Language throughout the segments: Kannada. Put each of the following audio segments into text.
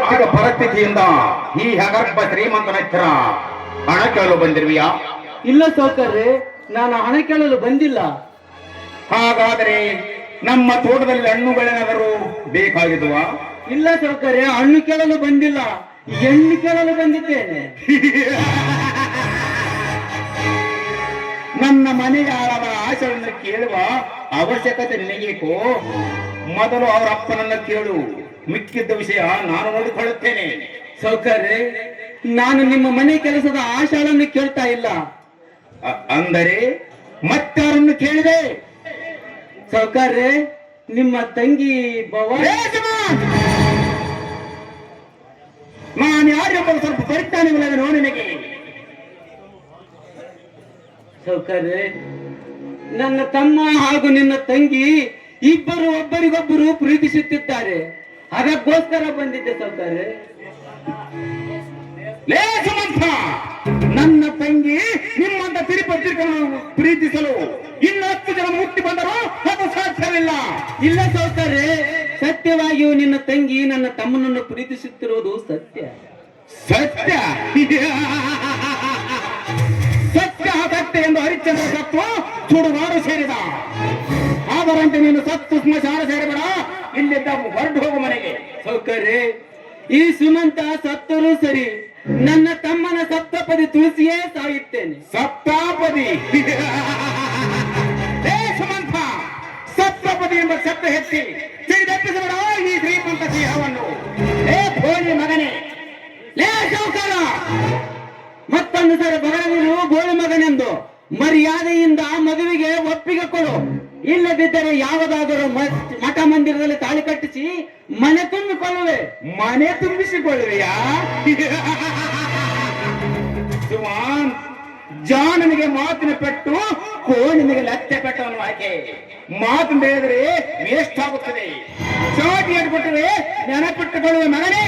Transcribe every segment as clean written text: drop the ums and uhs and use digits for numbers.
ಆರ್ಥಿಕ ಪರಿಸ್ಥಿತಿಯಿಂದ ಈ ಹಗರ್ಭ ಶ್ರೀಮಂತನ ಹತ್ರ ಹಣ ಕೇಳಲು ಬಂದಿರುವಿಯಾ? ಇಲ್ಲ ಸೌಕರ್ಯ, ನಾನು ಹಣ ಕೇಳಲು ಬಂದಿಲ್ಲ. ಹಾಗಾದರೆ ನಮ್ಮ ತೋಟದಲ್ಲಿ ಹಣ್ಣುಗಳೇನಾದರೂ ಬೇಕಾಗಿದ್ವಾ? ಇಲ್ಲ ಸೌಕರ್ಯ, ಹಣ್ಣು ಕೇಳಲು ಬಂದಿಲ್ಲ, ಹೆಣ್ಣು ಕೇಳಲು ಬಂದಿದ್ದೇನೆ. ನನ್ನ ಮನೆಯಾಳರ ಆಶೆಯನ್ನು ಕೇಳುವ ಅವಶ್ಯಕತೆ ನಿನಗೇಕೋ? ಮೊದಲು ಅವರ ಅಪ್ಪನನ್ನ ಕೇಳು, ಮಿಕ್ಕಿದ್ದ ವಿಷಯ ನಾನು ನೋಡಿಕೊಳ್ಳುತ್ತೇನೆ. ಸೌಕರ್ಯ, ನಾನು ನಿಮ್ಮ ಮನೆ ಕೆಲಸದ ಆಶಾಳನ್ನು ಕೇಳ್ತಾ ಇಲ್ಲ. ಅಂದರೆ ಮತ್ತಾರನ್ನು ಕೇಳಿದೆ? ಸೌಕರ್ಯ, ನಿಮ್ಮ ತಂಗಿ ನಾನು ಯಾರೆಂಬುದು ಸ್ವಲ್ಪ ಪರಿಜ್ಞಾನವಿಲ್ಲದೆ ನೋಡಿ ನಿನಗೆ. ಸೌಕರ್ಯ, ನನ್ನ ತಮ್ಮ ಹಾಗೂ ನಿನ್ನ ತಂಗಿ ಇಬ್ಬರು ಒಬ್ಬರಿಗೊಬ್ಬರು ಪ್ರೀತಿಸುತ್ತಿದ್ದಾರೆ, ಅದಕ್ಕೋಸ್ಕರ ಬಂದಿದ್ದೆ ಸೌಕರ್ಯ. ನನ್ನ ತಂಗಿ ನಿಮ್ಮಂತ ತಿರುಪತಿಗಳನ್ನು ಪ್ರೀತಿಸಲು ಇನ್ನು 10 ಜನ ಮುಕ್ತಿ ಬಂದರೂ ಅದು ಸಾಧ್ಯವಿಲ್ಲ. ಇಲ್ಲ ಸೌಕರ್ಯ, ಸತ್ಯವಾಗಿಯೂ ನಿನ್ನ ತಂಗಿ ನನ್ನ ತಮ್ಮನನ್ನು ಪ್ರೀತಿಸುತ್ತಿರುವುದು ಸತ್ಯ. ಸತ್ಯ ಸತ್ಯ ಸತ್ಯ ಎಂದು ಹರಿಶ್ಚಂದ್ರ ಸತ್ತು ಸುಡುಗಾಡು ಸೇರಿದ. ಅದರಂತೆ ನೀನು ಸತ್ತು ಸ್ಮಶಾನ ಸೇರಬೇಡ, ಇಲ್ಲಿದ್ದ ಹೊರಟು ಹೋಗು ಮನೆಗೆ. ಸೌಕರ್ಯ, ಈ ಸುಮಂತ ಸತ್ತರೂ ಸರಿ, ನನ್ನ ತಮ್ಮನ ಸಪ್ತಪದಿ ತುಳಸಿಯೇ ಸಾಯುತ್ತೇನೆ. ಸಪ್ತಾಪದಿ? ಸುಮಂತ, ಸಪ್ತಪದಿ ಎಂಬ ಶಬ್ದ ಹೆಚ್ಚಿ ಸಿಡಿದಪ್ಪಿಸಬೇಡ ಈ ಶ್ರೀಮಂತ ದೇಹವನ್ನು. ಭೋಳಿ ಮಗನೇ, ಲೇ ಸೌಕರ, ಮತ್ತೊಂದು ಸರಿ ಬರಲಿರು ಬೋಳಿ ಮಗನೆಂದು ಮರ್ಯಾದೆಯಿಂದ ಮದುವೆಗೆ ಒಪ್ಪಿಗೆ ಕೊಡು. ಇಲ್ಲದಿದ್ದರೆ ಯಾವುದಾದರೂ ಮಠ ಮಂದಿರದಲ್ಲಿ ತಾಳಿ ಕಟ್ಟಿಸಿ ಮನೆ ತುಂಬಿಕೊಳ್ಳುವೆ. ಮನೆ ತುಂಬಿಸಿಕೊಳ್ಳುವೆಯಾ? ಸುಮಾನ್, ಜಾನನಿಗೆ ಮಾತಿನ ಪೆಟ್ಟು, ಕೋಣಿನಿಗೆ ಲತ್ತೆ ಪೆಟ್ಟವನ್ನು ಹಾಕಿ ಮಾತು ಬೇದರೆ ವೇಸ್ಟ್ ಆಗುತ್ತದೆ. ಚಾಟಿ ಇಟ್ಬಿಟ್ಟರೆ ನೆನಪಿಟ್ಟುಕೊಳ್ಳುವೆ ಮಗನೇ.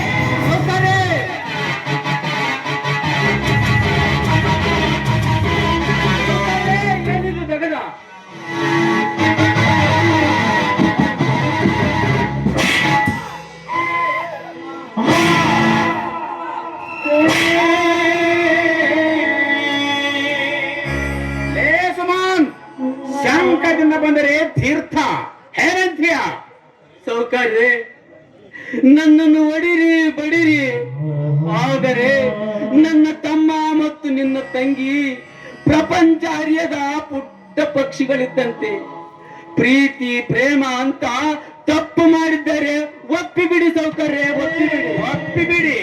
ಹೋಗ್ತಾನೆ ಜಗದ. ಶಂಕದಿಂದ ಬಂದರೆ ತೀರ್ಥ ಹೇರಂತೀಯ? ಸೌಕರ್ಯ, ನನ್ನನ್ನು ಒಡಿರಿ ಬಡಿರಿ, ಆದರೆ ನನ್ನ ತಮ್ಮ ಮತ್ತು ನಿನ್ನ ತಂಗಿ ಪ್ರಪಂಚ ಅರಿಯದ ಪುಟ್ಟ ಪಕ್ಷಿಗಳಿದ್ದಂತೆ. ಪ್ರೀತಿ ಪ್ರೇಮ ಅಂತ ತಪ್ಪು ಮಾಡಿದ್ದಾರೆ, ಒಪ್ಪಿಬಿಡಿ ಸೌಕರ್ಯ, ಒಪ್ಪಿಬಿಡಿ. ಒಪ್ಪಿಬಿಡಿ.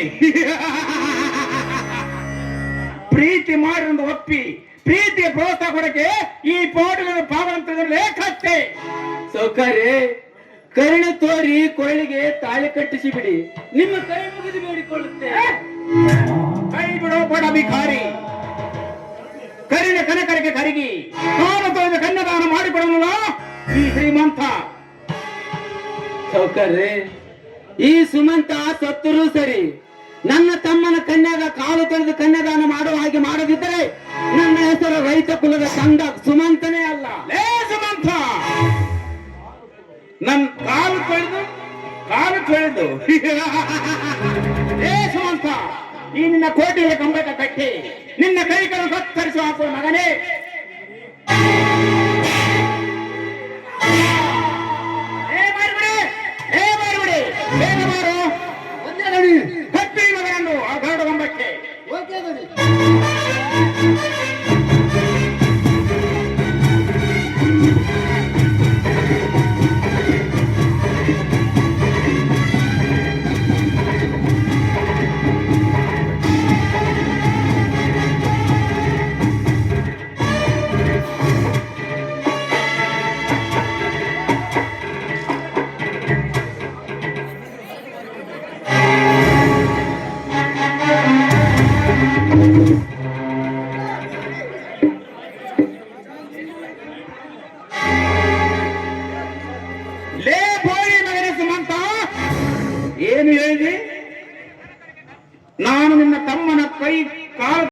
ಪ್ರೀತಿ ಮಾಡಿದ ಒಪ್ಪಿ ಪ್ರೀತಿಯ ಪ್ರೋತ್ಸಾಹ ಕೊಡಕ್ಕೆ ಈ ಪೋಟಗಳ ಭಾವಂತದ ಲೇಖತ್ತೆ. ಸೌಕರ್ಯ, ಕರುಣೆ ತೋರಿ ಕೊರಳಿಗೆ ತಾಳಿ ಕಟ್ಟಿಸಿ ಬಿಡಿ, ನಿಮ್ಮ ಕೈ ಮುಗಿದು ಬೇಡಿಕೊಳ್ಳುತ್ತೆ. ಕೈ ಬಿಡೋ ಬಡ ಭಿಕಾರಿ, ಕರಿನ ಕನಕರಿಗೆ ಕರಗಿ ಕಾಲು ತೊಳೆದ ಕನ್ಯಾದಾನ ಮಾಡಿಕೊಡಲ್ಲ ಈ ಶ್ರೀಮಂತ. ಸೌಕರ್ಯ, ಈ ಸುಮಂತ ಸತ್ತರೂ ಸರಿ, ನನ್ನ ತಮ್ಮನ ಕನ್ಯಾದ ಕಾಲು ತೊಳೆದು ಕನ್ಯಾದಾನ ಮಾಡುವ ಹಾಗೆ ಮಾಡದಿದ್ದರೆ ನನ್ನ ಹೆಸರು ರೈತ ಕುಲದ ತಂದ ಸುಮಂತನೇ ಅಲ್ಲ. ಲೇ ಸುಮಂತ, ನನ್ನ ಕಾಲು ತೊಳೆದು ಏ ಸುಮಂತ, ಈ ನಿನ್ನ ಕೋಟೆಯ ಕಂಬಕ ಕಟ್ಟಿ ನಿನ್ನ ಕೈಗಳನ್ನು ಕತ್ತರಿಸಿ ಹಾಕುವ ಮಗನೇ. ಬೇಗ ಮಾರು, ಕಟ್ಟಿ ಮಗನನ್ನು ಆ ಗರುಡ ಕಂಬಕ್ಕೆ.